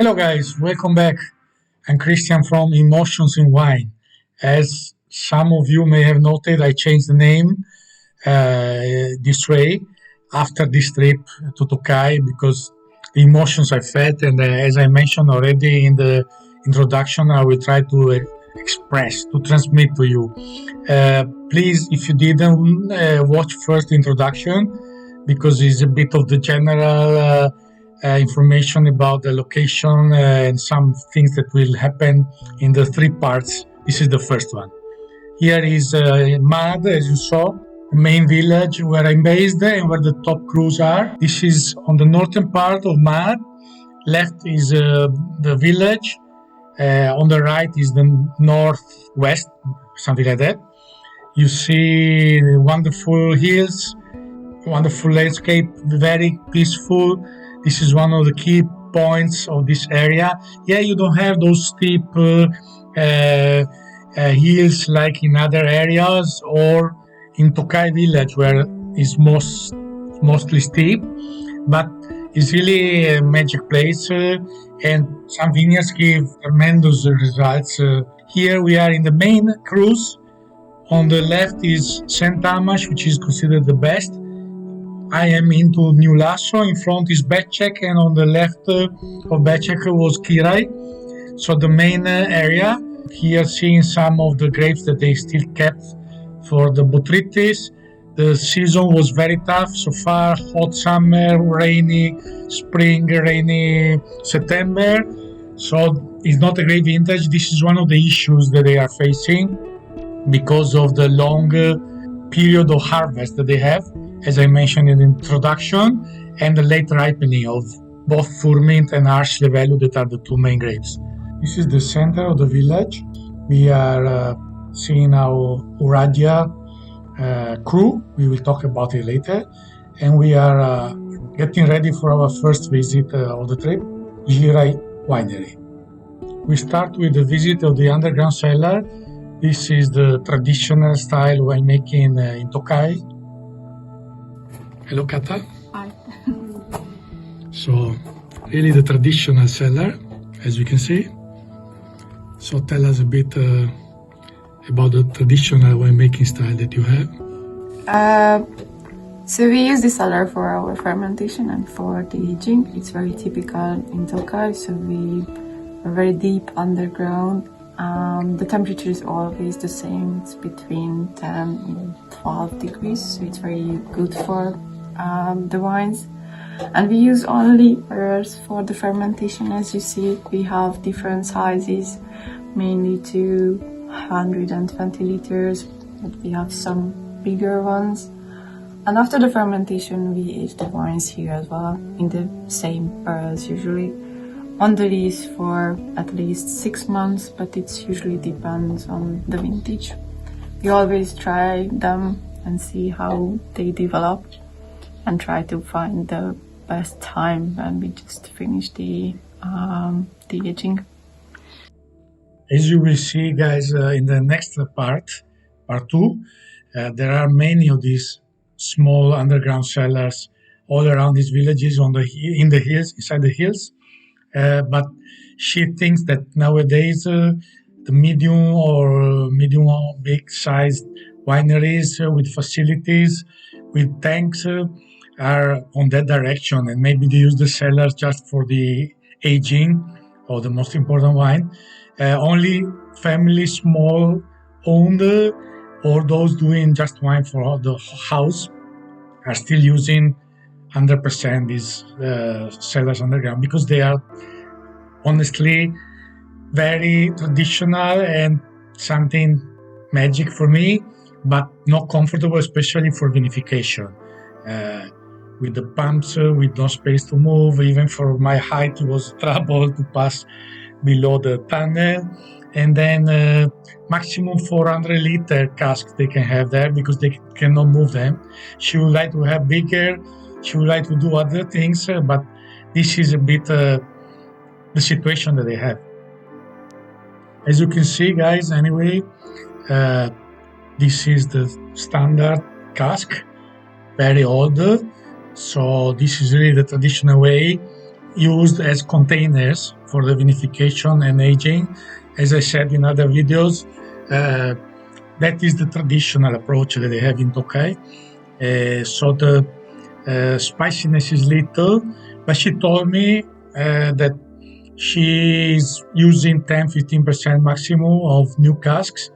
Hello, guys. Welcome back. I'm Christian from Emotions in Wine. As some of you may have noted, I changed the name Zsirai after this trip to Tokaj because the emotions I felt, and as I mentioned already in the introduction, I will try to express, to transmit to you. Please, if you didn't watch first the introduction, because it's a bit of the general information about the location and some things that will happen in the three parts. This is the first one. Here is Mad, as you saw, the main village where I'm based and where the top crews are. This is on the northern part of Mad. Left is the village. On the right is the northwest, something like that. You see wonderful hills, wonderful landscape, very peaceful. This is one of the key points of this area. Yeah, you don't have those steep hills like in other areas or in Tokaj village where it's mostly steep, but it's really a magic place and some vineyards give tremendous results. Here we are in the main cruise. On the left is St. Amash, which is considered the best. I am into New Lasso. In front is Becek, and on the left of Becek was Zsirai. So the main area. Here seeing some of the grapes that they still kept for the botrytis. The season was very tough so far. Hot summer, rainy spring, rainy September. So it's not a great vintage. This is one of the issues that they are facing because of the long period of harvest that they have, as I mentioned in the introduction, and the late ripening of both Furmint and Arche Levello, that are the two main grapes. This is the center of the village. We are seeing our Uradia crew. We will talk about it later. And we are getting ready for our first visit of the trip, Zsirai Winery. We start with the visit of the underground cellar. This is the traditional style winemaking in Tokaj. Hello, Kata. Hi. So, really the traditional cellar, as you can see. So, tell us a bit about the traditional winemaking style that you have. So we use the cellar for our fermentation and for the aging. It's very typical in Tokaj, so we are very deep underground. The temperature is always the same. It's between 10 and 12 degrees, so it's very good for the wines. And we use only barrels for the fermentation. As you see, we have different sizes, mainly to 120 liters, but we have some bigger ones. And after the fermentation, we age the wines here as well, in the same barrels usually. On the lease for at least 6 months, but it usually depends on the vintage. We always try them and see how they develop and try to find the best time when we just finish the aging. As you will see, guys, in the next part 2, there are many of these small underground cellars all around these villages in the hills, inside the hills. But she thinks that nowadays the medium or big sized wineries with facilities, with tanks are on that direction, and maybe they use the cellars just for the aging of the most important wine. Only family small owned or those doing just wine for the house are still using 100% these cellars underground because they are honestly very traditional and something magic for me, but not comfortable, especially for vinification. With the pumps, with no space to move, even for my height, it was trouble to pass below the tunnel. And then maximum 400 liter casks they can have there because they cannot move them. She would like to have bigger. She would like to do other things, but this is a bit the situation that they have. As you can see, guys, anyway, this is the standard cask, very old. So this is really the traditional way used as containers for the vinification and aging. As I said in other videos, that is the traditional approach that they have in Tokaj. So the spiciness is little, but she told me that she is using 10-15% maximum of new casks.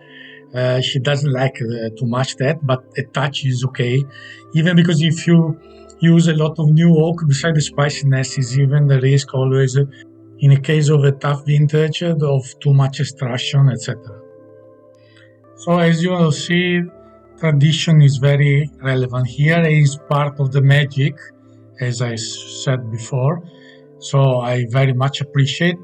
She doesn't like too much that, but a touch is okay. Even because if you use a lot of new oak, besides the spiciness, is even the risk always, in a case of a tough vintage, of too much extraction, etc. So as you will see, tradition is very relevant here. It is part of the magic, as I said before. So I very much appreciate.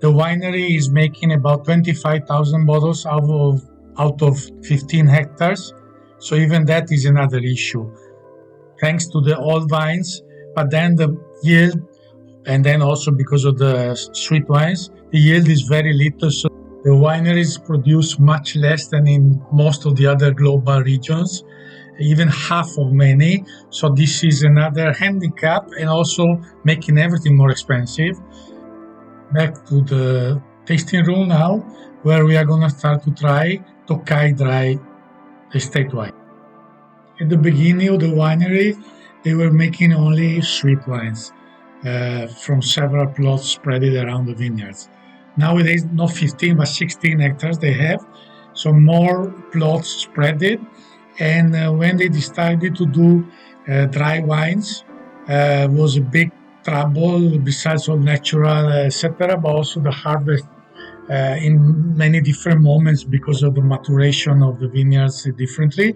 The winery is making about 25,000 bottles out of 15 hectares. So even that is another issue. Thanks to the old vines, but then the yield, and then also because of the sweet wines, the yield is very little. So the wineries produce much less than in most of the other global regions, even half of many. So this is another handicap and also making everything more expensive. Back to the tasting room now, where we are going to start to try Tokaj dry estate wine. At the beginning of the winery, they were making only sweet wines from several plots spread around the vineyards. Nowadays, not 15 but 16 hectares they have, so more plots spread it. And when they decided to do dry wines, was a big trouble, besides all natural, etc., but also the harvest in many different moments because of the maturation of the vineyards differently.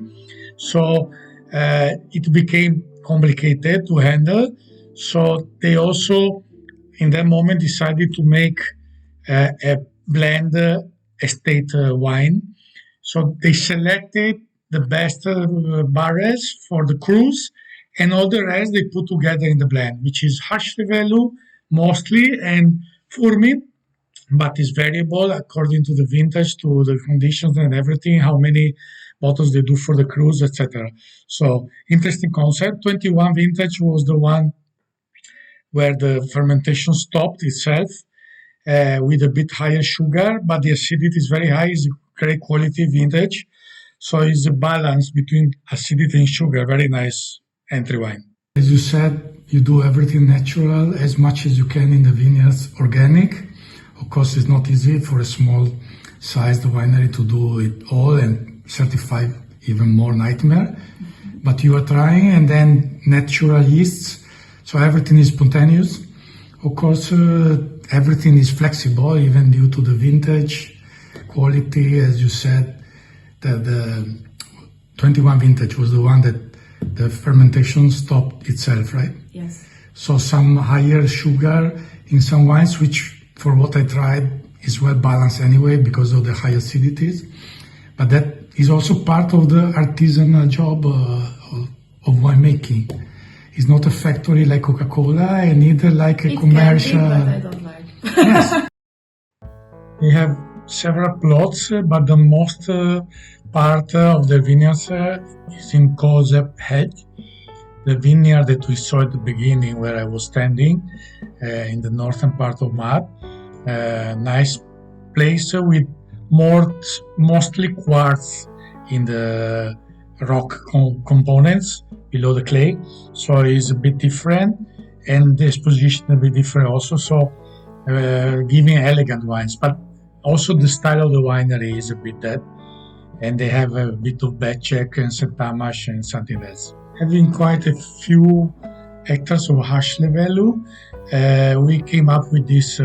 So it became complicated to handle. So they also, in that moment, decided to make a blend estate wine. So they selected the best barrels for the cruise, and all the rest they put together in the blend, which is harsh value mostly and Furmi, but is variable according to the vintage, to the conditions and everything, how many bottles they do for the cruise, etc. So interesting concept. 21 vintage was the one where the fermentation stopped itself with a bit higher sugar, but the acidity is very high. It's a great quality vintage. So it's a balance between acidity and sugar. Very nice entry wine. As you said, you do everything natural as much as you can in the vineyards, organic. Of course, it's not easy for a small sized winery to do it all and certify even more nightmare. But you are trying, and then natural yeasts. So everything is spontaneous. Of course, everything is flexible, even due to the vintage quality. As you said, the 21 vintage was the one that the fermentation stopped itself, right? Yes. So some higher sugar in some wines, which for what I tried is well balanced anyway because of the high acidities. But that is also part of the artisanal job of winemaking. It's not a factory like Coca-Cola, and neither like a commercial. Can be, but I don't like. Yes. We have several plots, but the most part of the vineyards is in Tokaj, the vineyard that we saw at the beginning where I was standing in the northern part of Mat. Nice place with mostly quartz in the rock components below the clay, so it's a bit different, and the exposition a bit different also, so giving elegant wines, but also the style of the winery is a bit that, and they have a bit of Becek and St. Tamas and something else. Having quite a few hectares of harsh value, we came up with this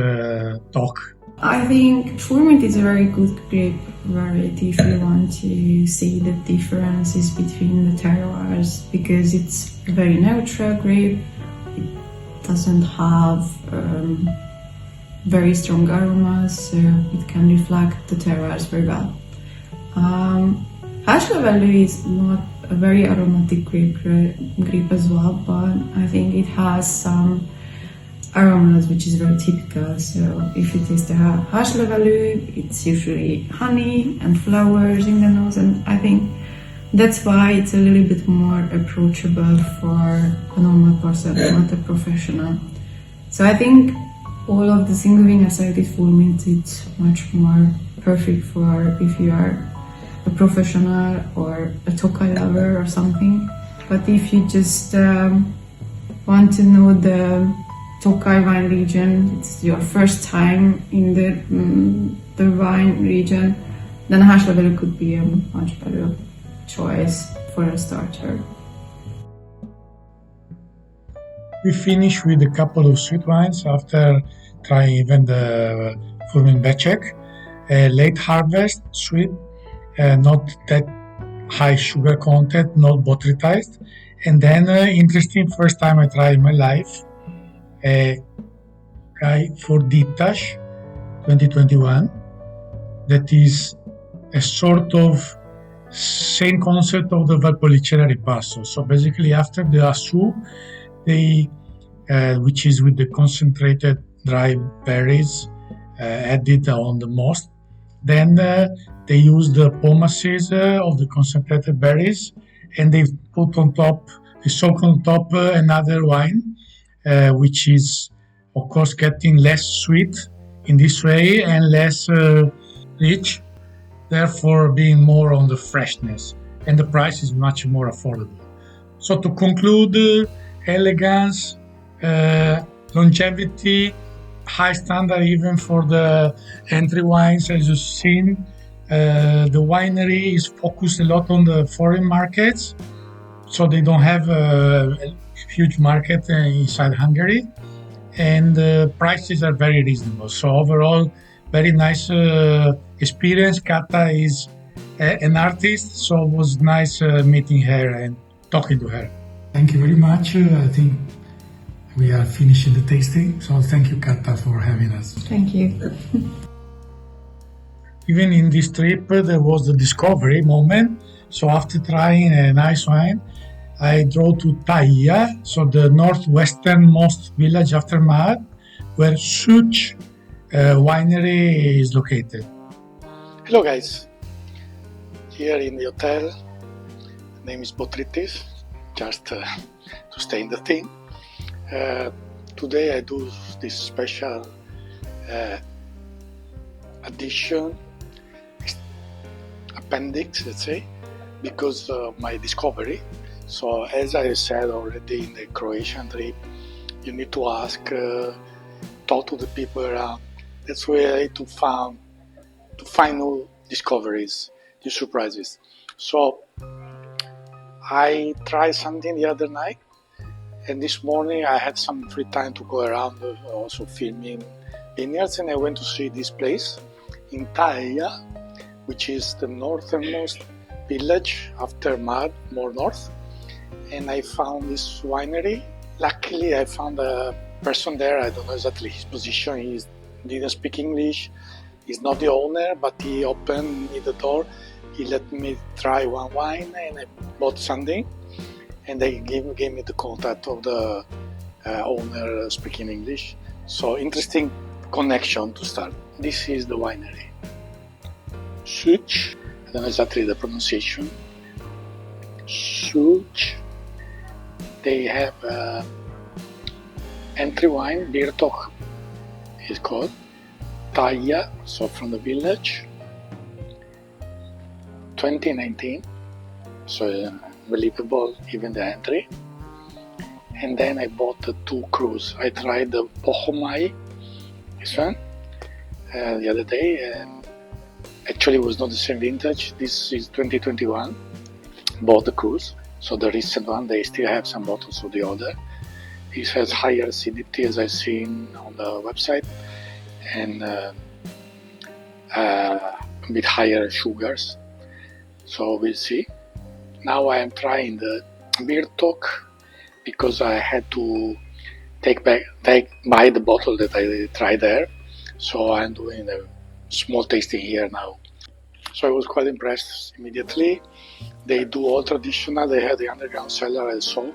talk. I think Furmint is a very good grape variety if you want to see the differences between the terroirs, because it's a very neutral grape. It doesn't have very strong aromas, so it can reflect the terroirs very well. Haslevelu is not a very aromatic grape as well, but I think it has some aromas which is very typical. So if it is the Haslevelu, it's usually honey and flowers in the nose, and I think that's why it's a little bit more approachable for a normal person, not a professional. So I think all of the single vine acidity full mint, it's much more perfect for if you are a professional or a Tokaj lover or something. But if you just want to know the Tokaj wine region, it's your first time in the wine region, then Haslabelu could be a much better choice for a starter. We finish with a couple of sweet wines after trying even the Furman-Becek. Late harvest, sweet, not that high sugar content, not botrytized. And then interesting, first time I try in my life, guy for Tokaj 2021. That is a sort of same concept of the Valpolicella Ripasso. So basically after the Asu, they which is with the concentrated dry berries added on the most. Then they use the pomaces of the concentrated berries, and they put on top, they soak on top another wine, which is of course getting less sweet in this way and less rich, therefore being more on the freshness, and the price is much more affordable. So to conclude, elegance, longevity, high standard even for the entry wines as you've seen. The winery is focused a lot on the foreign markets, so they don't have a huge market inside Hungary, and the prices are very reasonable. So overall, very nice experience. Kata is an artist, so it was nice meeting her and talking to her. Thank you very much. I think we are finishing the tasting. So thank you, Kata, for having us. Thank you. Even in this trip, there was the discovery moment. So after trying a nice wine, I drove to Taija, so the northwesternmost village after Mad, where Szűcs winery is located. Hello guys, here in the hotel, the name is Botrytis, just to stay in the theme. Today I do this special addition, appendix, let's say, because of my discovery. So as I said already in the Croatian trip, you need to ask, talk to the people around. That's where to find new discoveries, new surprises. So I tried something the other night, and this morning I had some free time to go around, also filming vineyards, and I went to see this place in Taija, which is the northernmost village after Mad, more north. And I found this winery. Luckily, I found a person there. I don't know exactly his position. He didn't speak English. He's not the owner, but he opened me the door. He let me try one wine, and I bought something. And they gave me the contact of the owner speaking English. So interesting connection to start. This is the winery. Szűcs. I don't know exactly the pronunciation. Szűcs. They have entry wine, Birtok is called, Taija, so from the village, 2019, so believable even the entry. And then I bought the two crus. I tried the Pohomai, this one, the other day, and actually it was not the same vintage. This is 2021, bought the crus. So the recent one, they still have some bottles of the other. This has higher acidity as I've seen on the website, and a bit higher sugars. So we'll see. Now I am trying the Birtok because I had to buy the bottle that I tried there. So I'm doing a small tasting here now. So I was quite impressed immediately. They do all traditional. They had the underground cellar I saw,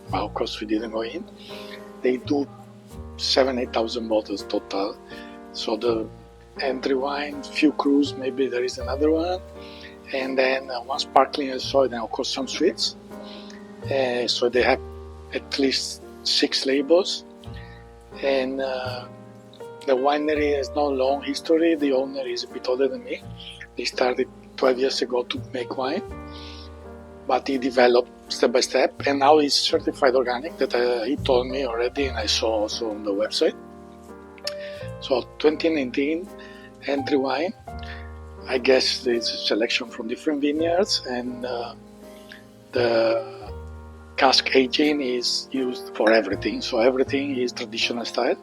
but of course we didn't go in. They do 7,000-8,000 bottles total. So the entry wine, few crus, maybe there is another one, and then one sparkling I saw, and of course some sweets. So they have at least 6 labels, and The winery has no long history. The owner is a bit older than me. He started 12 years ago to make wine, but he developed step by step, and now he's certified organic. That he told me already, and I saw also on the website. So 2019 entry wine. I guess it's a selection from different vineyards, and the cask aging is used for everything. So everything is traditional style.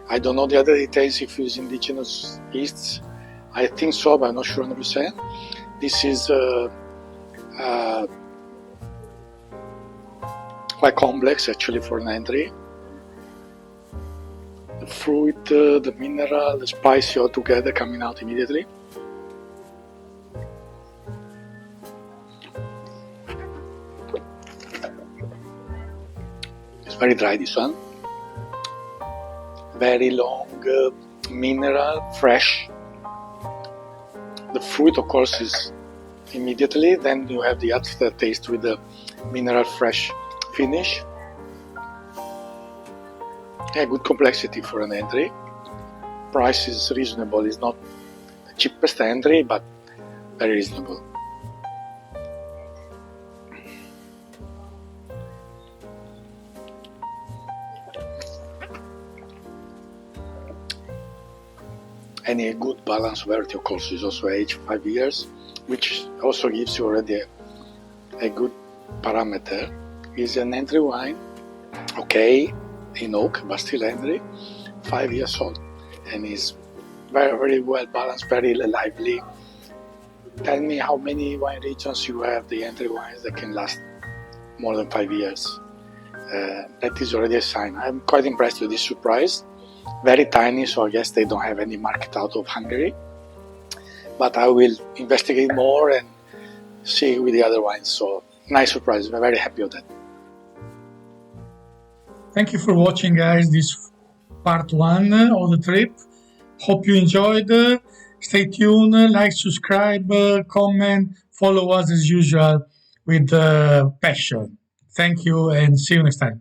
I don't know the other details if it's indigenous yeasts. I think so, but I'm not sure 100%. This is quite complex actually for an entry. The fruit, the mineral, the spicy all together coming out immediately. It's very dry, this one. Very long mineral, fresh. The fruit, of course, is immediately. Then you have the aftertaste with the mineral fresh finish. Yeah, good complexity for an entry. Price is reasonable. It's not the cheapest entry, but very reasonable. And a good balance variety, of course, is also aged 5 years, which also gives you already a good parameter. Is an entry wine, okay, in oak, but still entry, 5 years old, and is very, very well balanced, very lively. Tell me how many wine regions you have the entry wines that can last more than 5 years. That is already a sign. I'm quite impressed with this surprise. Very tiny, so I guess they don't have any market out of Hungary. But I will investigate more and see with the other wines. So nice surprise. I'm very happy with that. Thank you for watching, guys, this part 1 of the trip. Hope you enjoyed. Stay tuned, like, subscribe, comment, follow us as usual with passion. Thank you and see you next time.